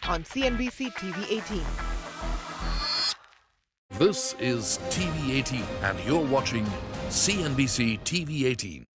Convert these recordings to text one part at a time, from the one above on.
on CNBC TV 18. This is TV 18 and you're watching CNBC TV 18.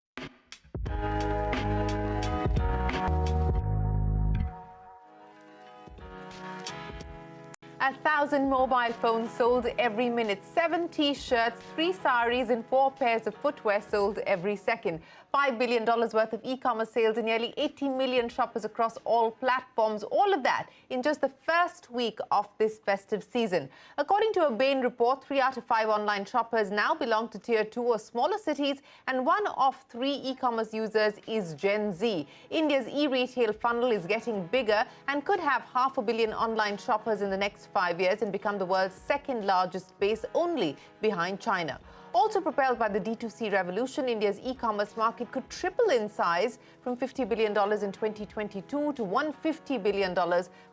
1,000 mobile phones sold every minute, 7 T-shirts, 3 sarees and 4 pairs of footwear sold every second. $5 billion worth of e-commerce sales and nearly 80 million shoppers across all platforms. All of that in just the first week of this festive season. According to a Bain report, 3 out of 5 online shoppers now belong to Tier 2 or smaller cities, and 1 of 3 e-commerce users is Gen Z. India's e-retail funnel is getting bigger and could have 500 million online shoppers in the next 5 years and become the world's second largest base, only behind China. Also propelled by the D2C revolution, India's e-commerce market could triple in size from $50 billion in 2022 to $150 billion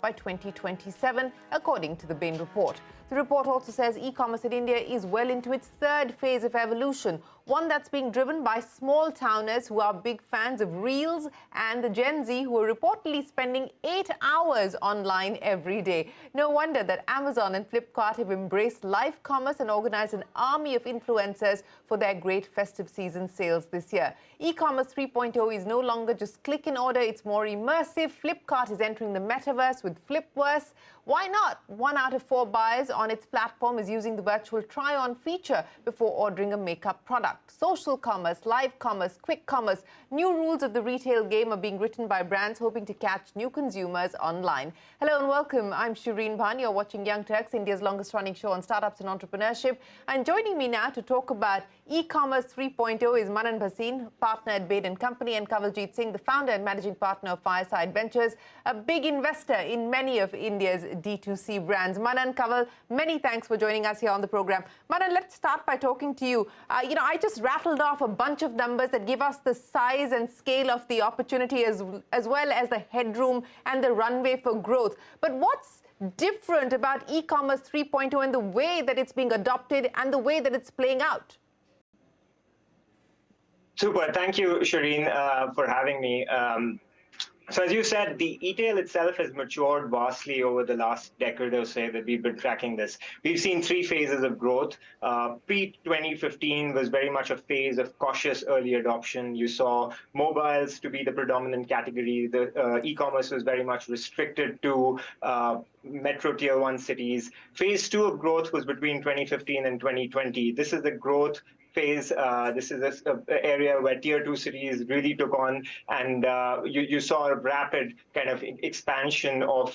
by 2027, according to the Bain report. The report also says e-commerce in India is well into its third phase of evolution, one that's being driven by small-towners who are big fans of Reels and the Gen Z who are reportedly spending 8 hours online every day. No wonder that Amazon and Flipkart have embraced live commerce and organized an army of influencers for their great festive season sales this year. E-commerce 3.0 is no longer just click and order, it's more immersive. Flipkart is entering the metaverse with Flipverse. Why not? 1 out of 4 buyers on its platform is using the virtual try-on feature before ordering a makeup product. Social commerce, live commerce, quick commerce, new rules of the retail game are being written by brands hoping to catch new consumers online. Hello and welcome. I'm Shireen Bhan. You're watching Young Turks, India's longest-running show on startups and entrepreneurship. And joining me now to talk about e-commerce 3.0 is Manan, Bhasin, partner at Bain Company, and Kanwaljit Singh, the founder and managing partner of Fireside Ventures, a big investor in many of India's D2C brands. Manan, Kanwal, many thanks for joining us here on the program. Manan, let's start by talking to you. I just rattled off a bunch of numbers that give us the size and scale of the opportunity as well as the headroom and the runway for growth. But what's different about e-commerce 3.0 and the way that it's being adopted and the way that it's playing out? Super. Thank you, Shireen, for having me. So as you said, the e-tail itself has matured vastly over the last decade or so that we've been tracking this. We've seen 3 phases of growth. Pre-2015 was very much a phase of cautious early adoption. You saw mobiles to be the predominant category. The e-commerce was very much restricted to metro tier 1 cities. Phase 2 of growth was between 2015 and 2020. This is the growth phase. This is an area where tier 2 cities really took on, and you saw a rapid kind of expansion of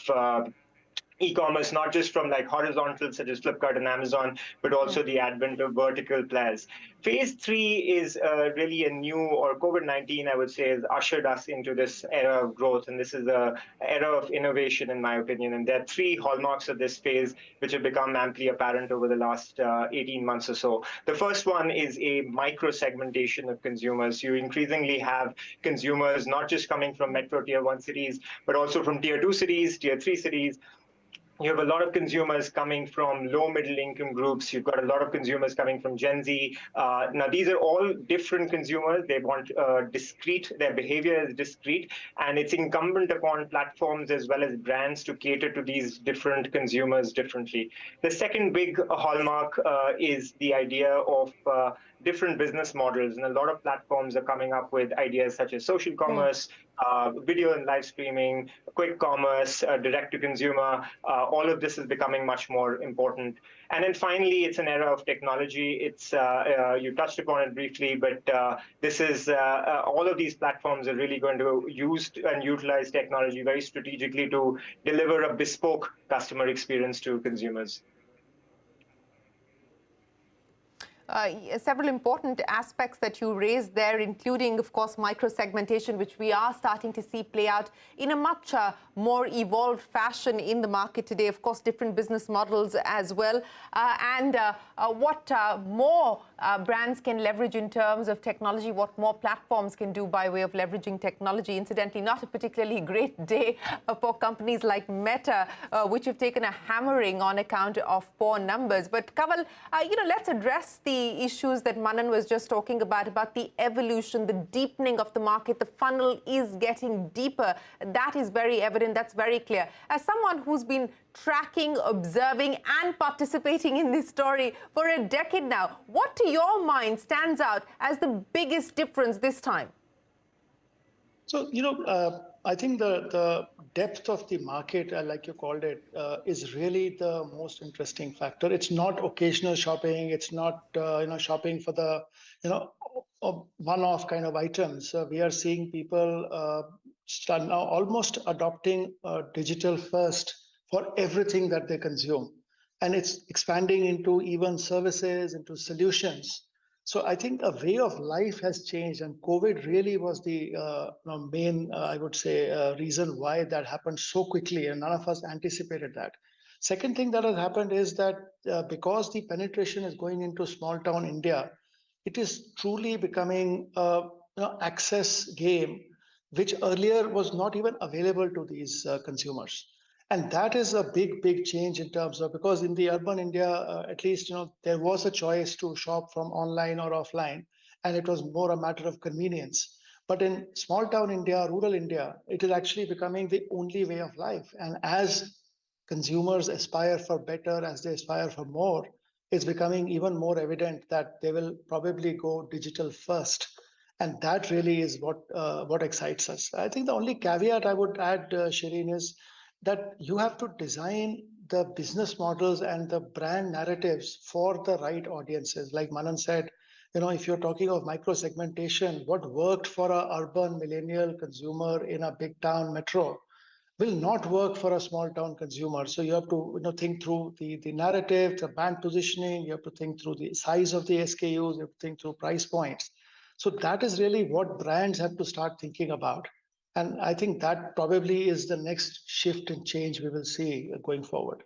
e-commerce, not just from like horizontal such as Flipkart and Amazon, but also the advent of vertical players. Phase 3 is really a new, or COVID-19, I would say, has ushered us into this era of growth. And this is an era of innovation, in my opinion. And there are 3 hallmarks of this phase, which have become amply apparent over the last 18 months or so. The first one is a micro-segmentation of consumers. You increasingly have consumers not just coming from metro tier 1 cities, but also from tier 2 cities, tier 3 cities. You have a lot of consumers coming from low middle income groups. You've got a lot of consumers coming from Gen Z. Now, these are all different consumers. They want discrete, their behavior is discrete, and it's incumbent upon platforms as well as brands to cater to these different consumers differently. The second big hallmark is the idea of different business models, and a lot of platforms are coming up with ideas such as social commerce, video and live streaming, quick commerce, direct to consumer. All of this is becoming much more important. And then finally, it's an era of technology. It's you touched upon it briefly, but this is all of these platforms are really going to use and utilize technology very strategically to deliver a bespoke customer experience to consumers. Several important aspects that you raised there, including, of course, micro-segmentation, which we are starting to see play out in a much more evolved fashion in the market today. Of course, different business models as well. And what more brands can leverage in terms of technology, what more platforms can do by way of leveraging technology. Incidentally, not a particularly great day for companies like Meta, which have taken a hammering on account of poor numbers. But Kanwal, let's address the issues that Manan was just talking about the evolution, the deepening of the market. The funnel is getting deeper. That is very evident. That's very clear. As someone who's been tracking, observing and participating in this story for a decade now, what to your mind stands out as the biggest difference this time? So, I think the depth of the market, like you called it, is really the most interesting factor. It's not occasional shopping. It's not, shopping for the, one-off kind of items. We are seeing people start now almost adopting digital first for everything that they consume. And it's expanding into even services, into solutions. So I think a way of life has changed, and COVID really was the main, I would say, reason why that happened so quickly, and none of us anticipated that. Second thing that has happened is that because the penetration is going into small town India, it is truly becoming access game, which earlier was not even available to these consumers. And that is a big change in terms of, because in the urban India, at least, there was a choice to shop from online or offline, and it was more a matter of convenience. But in small town India, rural India, it is actually becoming the only way of life. And as consumers aspire for better, as they aspire for more, it's becoming even more evident that they will probably go digital first. And that really is what excites us. I think the only caveat I would add, Shireen, is that you have to design the business models and the brand narratives for the right audiences. Like Manan said, if you're talking of micro segmentation, what worked for an urban millennial consumer in a big town metro will not work for a small town consumer. So you have to think through the narrative, the brand positioning, you have to think through the size of the SKUs, you have to think through price points. So that is really what brands have to start thinking about. And I think that probably is the next shift and change we will see going forward.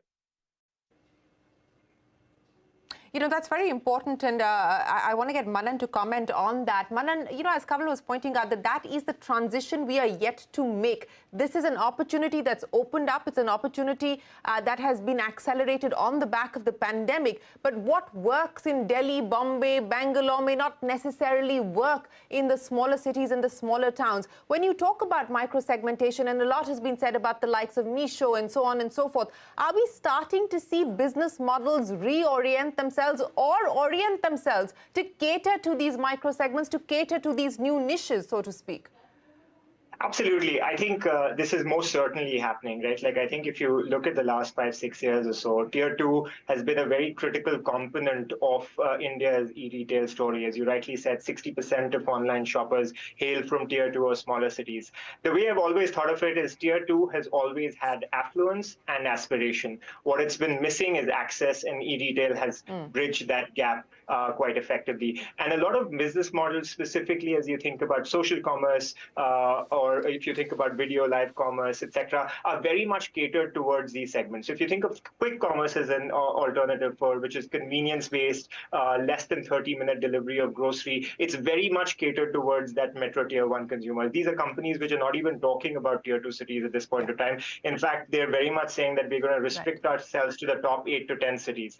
That's very important, and I want to get Manan to comment on that. Manan, as Kanwal was pointing out, that is the transition we are yet to make. This is an opportunity that's opened up. It's an opportunity that has been accelerated on the back of the pandemic. But what works in Delhi, Bombay, Bangalore may not necessarily work in the smaller cities and the smaller towns. When you talk about micro-segmentation, and a lot has been said about the likes of Meesho and so on and so forth, are we starting to see business models reorient themselves or orient themselves to cater to these micro segments, to cater to these new niches, so to speak? Absolutely. I think this is most certainly happening, right? Like, I think if you look at the last 5-6 years or so, Tier 2 has been a very critical component of India's e-retail story. As you rightly said, 60% of online shoppers hail from Tier 2 or smaller cities. The way I've always thought of it is Tier 2 has always had affluence and aspiration. What it's been missing is access, and e-retail has bridged that gap quite effectively. And a lot of business models, specifically as you think about social commerce or if you think about video, live commerce, etc., are very much catered towards these segments. So if you think of quick commerce as an alternative for which is convenience-based, less than 30-minute delivery of grocery, it's very much catered towards that metro Tier 1 consumer. These are companies which are not even talking about Tier 2 cities at this point of time. In fact, they're very much saying that we're going to restrict ourselves to the top 8 to 10 cities.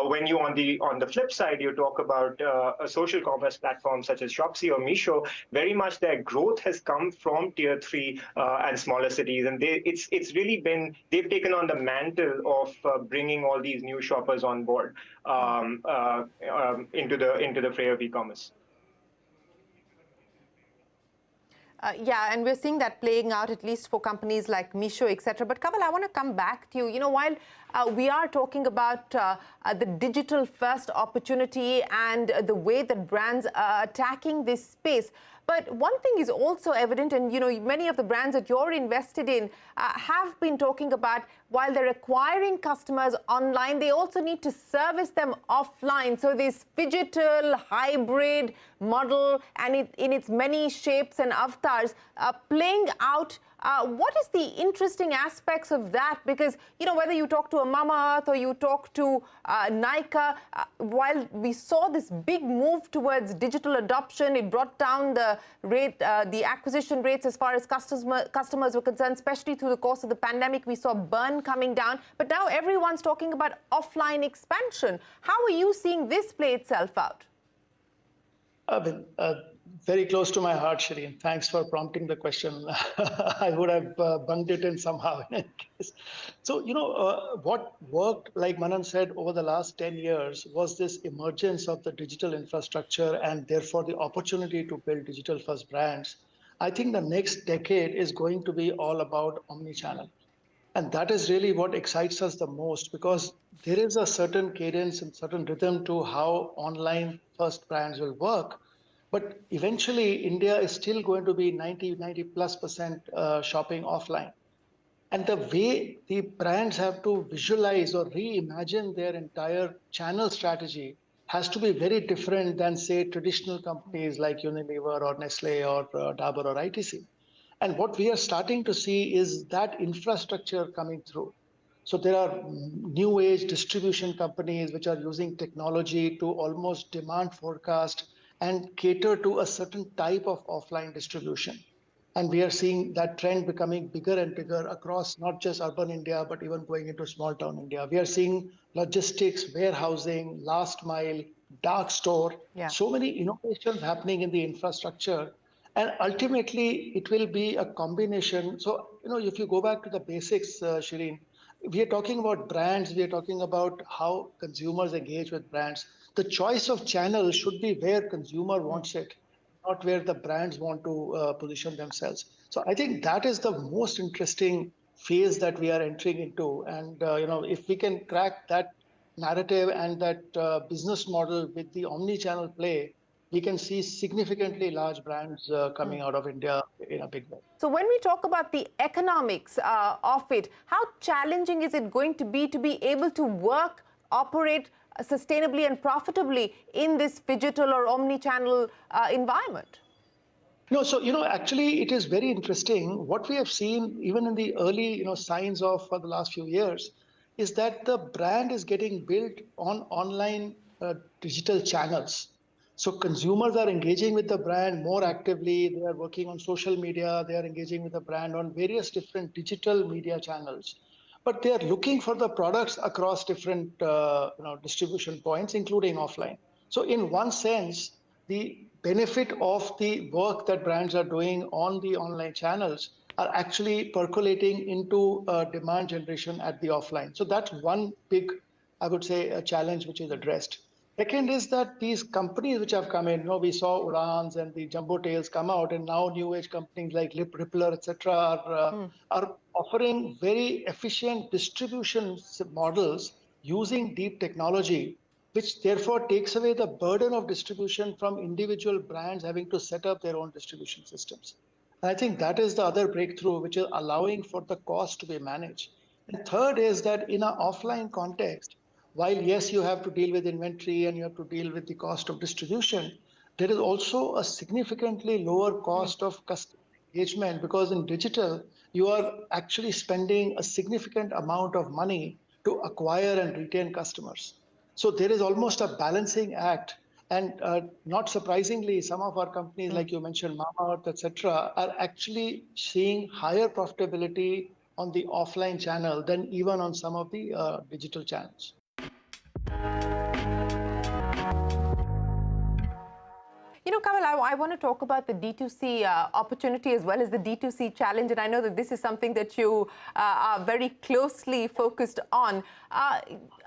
When you on the flip side, you talk about a social commerce platform such as Shopsy or Meesho, very much their growth has come from Tier 3 and smaller cities, and it's really been, they've taken on the mantle of bringing all these new shoppers on board into the fray of e-commerce. Yeah, and we're seeing that playing out at least for companies like Meesho, etc. But Kanwal, I want to come back to you. While we are talking about the digital first opportunity and the way that brands are attacking this space, but one thing is also evident, and many of the brands that you're invested in have been talking about, while they're acquiring customers online, they also need to service them offline. So this phygital hybrid model, and in its many shapes and avatars, playing out What is the interesting aspects of that? Because, you know, whether you talk to a Mama Earth or you talk to Nykaa, while we saw this big move towards digital adoption, it brought down the rate, the acquisition rates as far as customers were concerned, especially through the course of the pandemic. We saw burn coming down, but now everyone's talking about offline expansion. How are you seeing this play itself out? Very close to my heart, Shireen. Thanks for prompting the question. I would have bunked it in somehow in any case. So, you know, what worked, like Manan said, over the last 10 years was this emergence of the digital infrastructure and therefore the opportunity to build digital first brands. I think the next decade is going to be all about omnichannel. And that is really what excites us the most, because there is a certain cadence and certain rhythm to how online first brands will work. But eventually, India is still going to be 90+ % shopping offline. And the way the brands have to visualize or reimagine their entire channel strategy has to be very different than, say, traditional companies like Unilever or Nestle or Dabur or ITC. And what we are starting to see is that infrastructure coming through. So there are new age distribution companies which are using technology to almost demand forecast and cater to a certain type of offline distribution. And we are seeing that trend becoming bigger and bigger across not just urban India, but even going into small town India. We are seeing logistics, warehousing, last mile, dark store, so many innovations happening in the infrastructure. And ultimately, it will be a combination. So, you know, if you go back to the basics, Shireen, we are talking about brands, we are talking about how consumers engage with brands. The choice of channel should be where consumer wants it, not where the brands want to position themselves. So I think that is the most interesting phase that we are entering into. And, you know, if we can crack that narrative and that business model with the omni-channel play, we can see significantly large brands coming out of India in a big way. So when we talk about the economics of it, how challenging is it going to be able to work, operate sustainably and profitably in this digital or omni-channel environment? No, so, you know, actually it is very interesting. What we have seen even in the early, you know, signs of for the last few years is that the brand is getting built on online digital channels. So consumers are engaging with the brand more actively. They are working on social media. They are engaging with the brand on various different digital media channels. But they are looking for the products across different distribution points, including offline. So in one sense, the benefit of the work that brands are doing on the online channels are actually percolating into demand generation at the offline. So that's one big, I would say, a challenge which is addressed. Second is that these companies which have come in, you know, we saw Urans and the Jumbo Tails come out, and now new age companies like Rippler, etc., are offering very efficient distribution models using deep technology, which therefore takes away the burden of distribution from individual brands having to set up their own distribution systems. And I think that is the other breakthrough, which is allowing for the cost to be managed. And third is that in an offline context, while yes, you have to deal with inventory and you have to deal with the cost of distribution, there is also a significantly lower cost of customer engagement, because in digital, you are actually spending a significant amount of money to acquire and retain customers. So there is almost a balancing act. And not surprisingly, some of our companies, like you mentioned, Mama Earth, etc., are actually seeing higher profitability on the offline channel than even on some of the digital channels. You know, Kamal, I want to talk about the D2C opportunity as well as the D2C challenge. And I know that this is something that you are very closely focused on.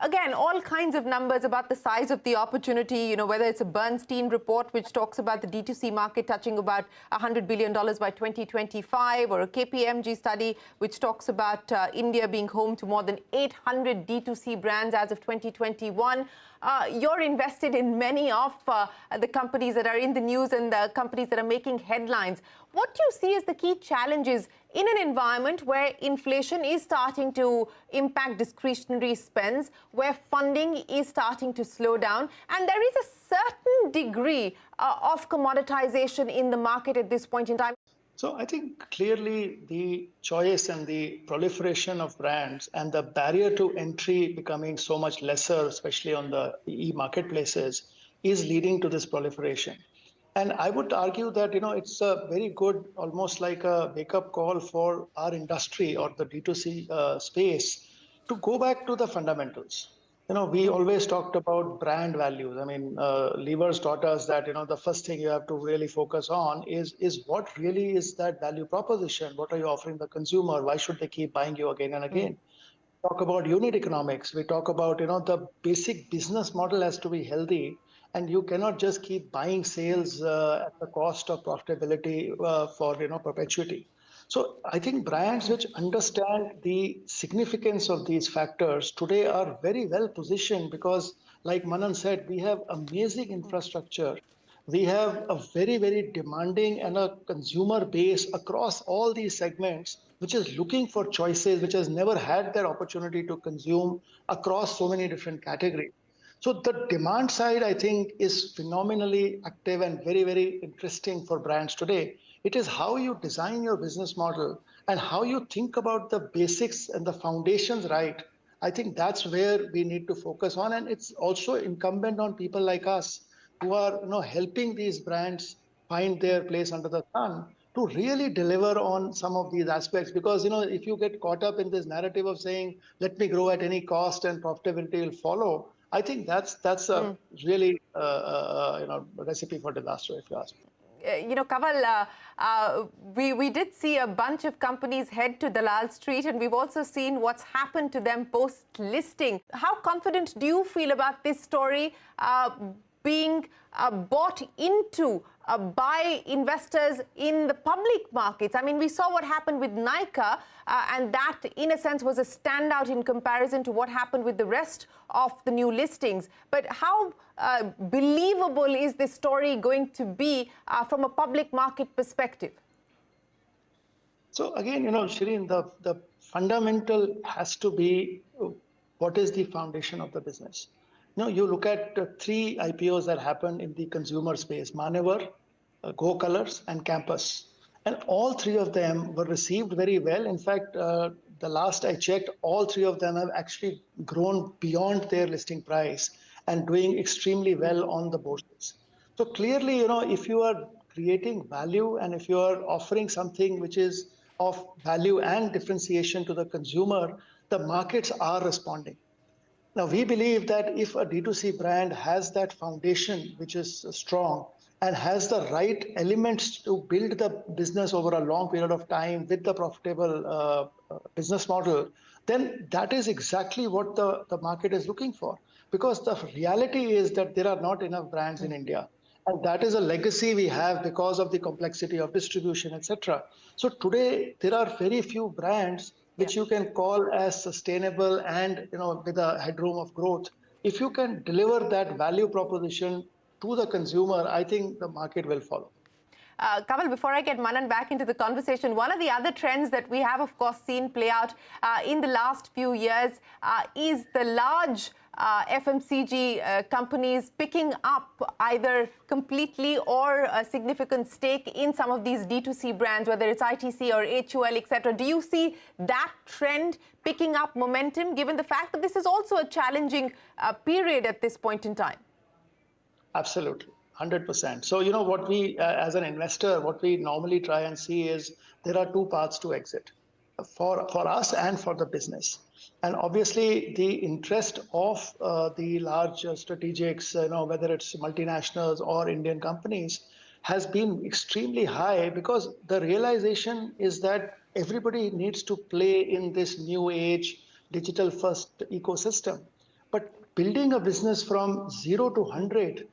Again, all kinds of numbers about the size of the opportunity, you know, whether it's a Bernstein report, which talks about the D2C market touching about $100 billion by 2025, or a KPMG study, which talks about India being home to more than 800 D2C brands as of 2021. You're invested in many of the companies that are in the news and the companies that are making headlines. What do you see as the key challenges in an environment where inflation is starting to impact discretionary spends, where funding is starting to slow down, and there is a certain degree of commoditization in the market at this point in time? So I think clearly the choice and the proliferation of brands and the barrier to entry becoming so much lesser, especially on the e-marketplaces, is leading to this proliferation. And I would argue that, it's a very good, almost like a wake-up call for our industry or the D2C space to go back to the fundamentals. We always talked about brand values. I mean, Levers taught us that, the first thing you have to really focus on is what really is that value proposition? What are you offering the consumer? Why should they keep buying you again and again? Talk about unit economics. We talk about, the basic business model has to be healthy, and you cannot just keep buying sales at the cost of profitability for, perpetuity. So I think brands which understand the significance of these factors today are very well positioned because, like Manan said, we have amazing infrastructure. We have a very, very demanding and a consumer base across all these segments, which is looking for choices, which has never had that opportunity to consume across so many different categories. So the demand side, I think, is phenomenally active and very, very interesting for brands today. It is how you design your business model and how you think about the basics and the foundations right. I think that's where we need to focus on. And it's also incumbent on people like us who are helping these brands find their place under the sun to really deliver on some of these aspects. Because if you get caught up in this narrative of saying let me grow at any cost and profitability will follow, I think that's a really recipe for disaster, if you ask me. Kaval, we did see a bunch of companies head to Dalal Street, and we've also seen what's happened to them post-listing. How confident do you feel about this story being bought into by investors in the public markets? I mean, we saw what happened with Nykaa, and that, in a sense, was a standout in comparison to what happened with the rest of the new listings. But how believable is this story going to be from a public market perspective? So again, Shireen, the fundamental has to be what is the foundation of the business. You look at three IPOs that happened in the consumer space: Maneuver, Go Colors, and Campus. And all three of them were received very well. In fact, the last I checked, all three of them have actually grown beyond their listing price and doing extremely well on the bourses. So clearly, if you are creating value and if you are offering something which is of value and differentiation to the consumer, the markets are responding. Now, we believe that if a D2C brand has that foundation, which is strong, and has the right elements to build the business over a long period of time with the profitable business model, then that is exactly what the market is looking for. Because the reality is that there are not enough brands in India. And that is a legacy we have because of the complexity of distribution, etc. So today, there are very few brands which you can call as sustainable and with a headroom of growth. If you can deliver that value proposition to the consumer, I think the market will follow. Kamal, before I get Manan back into the conversation, one of the other trends that we have, of course, seen play out in the last few years is the large FMCG companies picking up either completely or a significant stake in some of these D2C brands, whether it's ITC or HUL, etc. Do you see that trend picking up momentum, given the fact that this is also a challenging period at this point in time? Absolutely. 100%. So, what we, as an investor, what we normally try and see is there are two paths to exit for us and for the business. And obviously, the interest of the large strategics, whether it's multinationals or Indian companies, has been extremely high because the realization is that everybody needs to play in this new age digital first ecosystem. But building a business from 0 to 100,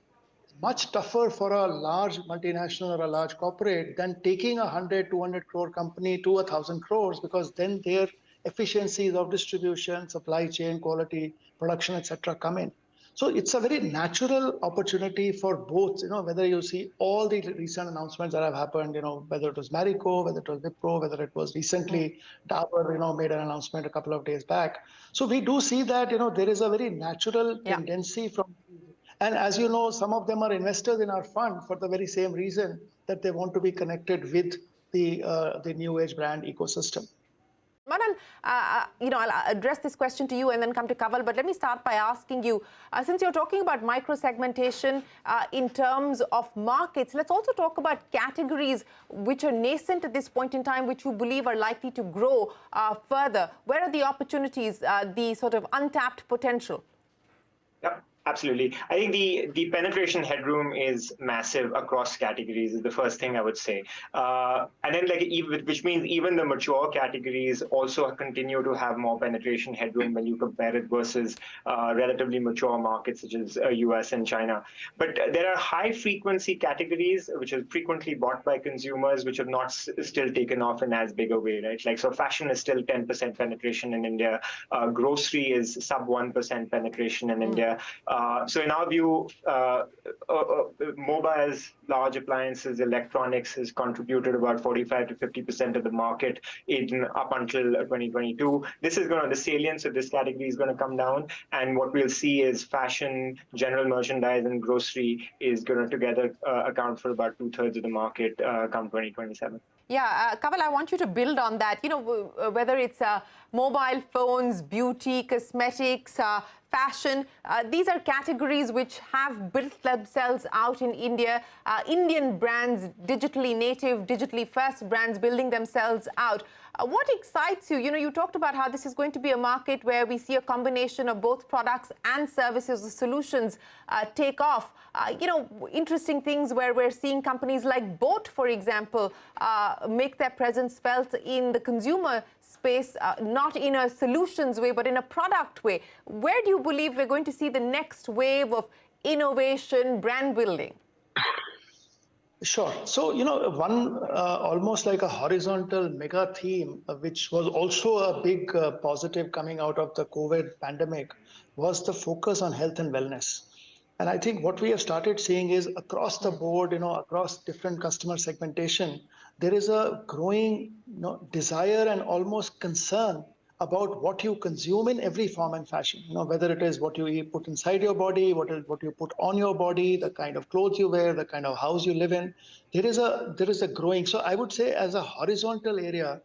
much tougher for a large multinational or a large corporate than taking a 100, 200 crore company to 1,000 crores, because then their efficiencies of distribution, supply chain, quality, production, etc. come in. So it's a very natural opportunity for both, whether you see all the recent announcements that have happened, whether it was Marico, whether it was Wipro, whether it was recently Dabur, made an announcement a couple of days back. So we do see that, there is a very natural tendency from. And as you know, some of them are investors in our fund for the very same reason that they want to be connected with the new age brand ecosystem. Manan, I'll address this question to you and then come to Kanwal, but let me start by asking you, since you're talking about micro-segmentation in terms of markets, let's also talk about categories which are nascent at this point in time, which you believe are likely to grow further. Where are the opportunities, the sort of untapped potential? Yep. Absolutely. I think the penetration headroom is massive across categories is the first thing I would say. And then which means even the mature categories also continue to have more penetration headroom when you compare it versus relatively mature markets such as US and China. But there are high frequency categories which are frequently bought by consumers which have not still taken off in as big a way, right? Like, so fashion is still 10% penetration in India. Grocery is sub 1% penetration in India. So in our view, mobiles, large appliances, electronics has contributed about 45 to 50% of the market up until 2022. The salience of this category is going to come down, and what we'll see is fashion, general merchandise, and grocery is going to together account for about 2/3 of the market come 2027. Yeah, Kanwal, I want you to build on that. Whether it's mobile phones, beauty, cosmetics, fashion, these are categories which have built themselves out in India. Indian brands, digitally native, digitally first brands building themselves out. What excites you? You talked about how this is going to be a market where we see a combination of both products and services, the solutions take off. Interesting things where we're seeing companies like Boat, for example, make their presence felt in the consumer space, not in a solutions way, but in a product way. Where do you believe we're going to see the next wave of innovation, brand building? Sure. So, one almost like a horizontal mega theme, which was also a big positive coming out of the COVID pandemic, was the focus on health and wellness. And I think what we have started seeing is across the board, across different customer segmentation, there is a growing desire and almost concern about what you consume in every form and fashion. Whether it is what you put inside your body, what you put on your body, the kind of clothes you wear, the kind of house you live in. There is a growing. So I would say, as a horizontal area,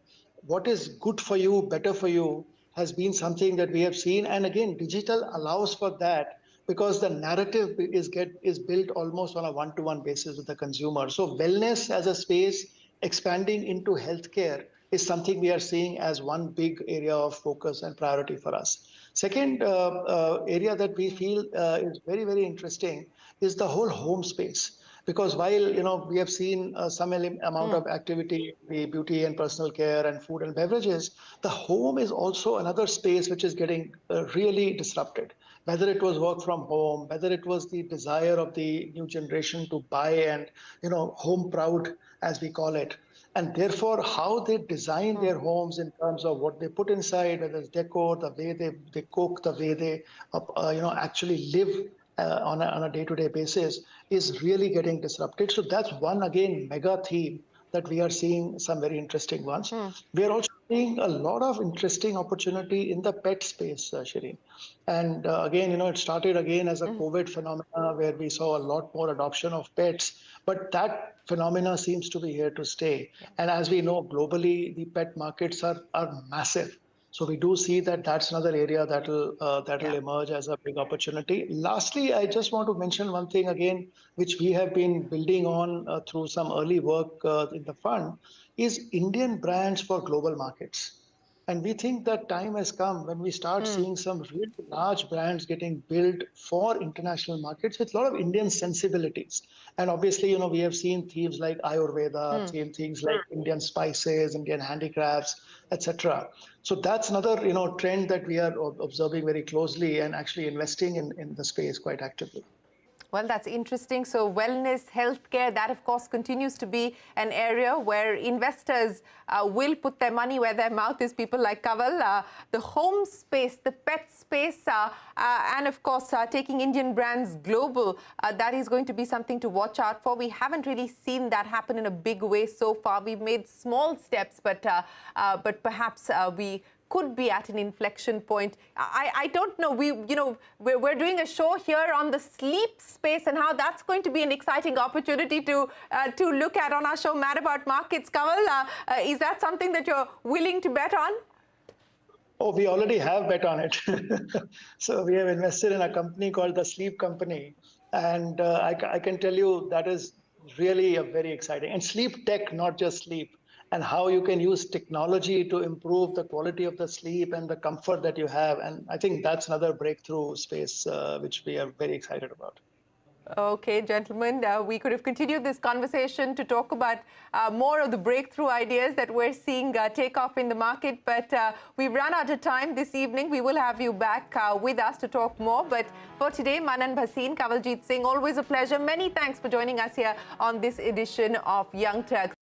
what is good for you, better for you, has been something that we have seen. And again, digital allows for that, because the narrative is built almost on a one-to-one basis with the consumer. So wellness as a space expanding into healthcare is something we are seeing as one big area of focus and priority for us. Second area that we feel is very, very interesting is the whole home space. Because while we have seen some amount of activity, the beauty and personal care and food and beverages, the home is also another space which is getting really disrupted. Whether it was work from home, whether it was the desire of the new generation to buy and home proud, as we call it. And therefore, how they design their homes in terms of what they put inside, whether it's decor, the way they cook, the way they actually live on a day-to-day basis, is really getting disrupted. So that's one, again, mega theme that we are seeing some very interesting ones. We are also seeing a lot of interesting opportunity in the pet space, Shireen. And again, it started again as a COVID phenomena where we saw a lot more adoption of pets, but that phenomena seems to be here to stay. And as we know, globally, the pet markets are massive. So we do see that that's another area that will emerge as a big opportunity. Lastly, I just want to mention one thing again, which we have been building on through some early work in the fund, is Indian brands for global markets. And we think that time has come when we start seeing some really large brands getting built for international markets with a lot of Indian sensibilities. And obviously, we have seen themes like Ayurveda, seen things like Indian spices, Indian handicrafts, etc. So that's another, trend that we are observing very closely and actually investing in the space quite actively. Well, that's interesting. So wellness, healthcare, that of course continues to be an area where investors will put their money where their mouth is, people like Kanwal. The home space, the pet space, and of course taking Indian brands global, that is going to be something to watch out for. We haven't really seen that happen in a big way so far. We've made small steps, but perhaps we could be at an inflection point. I don't know. We're doing a show here on the sleep space and how that's going to be an exciting opportunity to look at on our show, Mad About Markets. Kanwal, is that something that you're willing to bet on? Oh, we already have bet on it. So we have invested in a company called the Sleep Company. And I can tell you that is really a very exciting. And sleep tech, not just sleep, and how you can use technology to improve the quality of the sleep and the comfort that you have. And I think that's another breakthrough space which we are very excited about. Okay, gentlemen, we could have continued this conversation to talk about more of the breakthrough ideas that we're seeing take off in the market, but we've run out of time this evening. We will have you back with us to talk more. But for today, Manan, Bhasin, Kanwaljit Singh, always a pleasure. Many thanks for joining us here on this edition of Young Turks.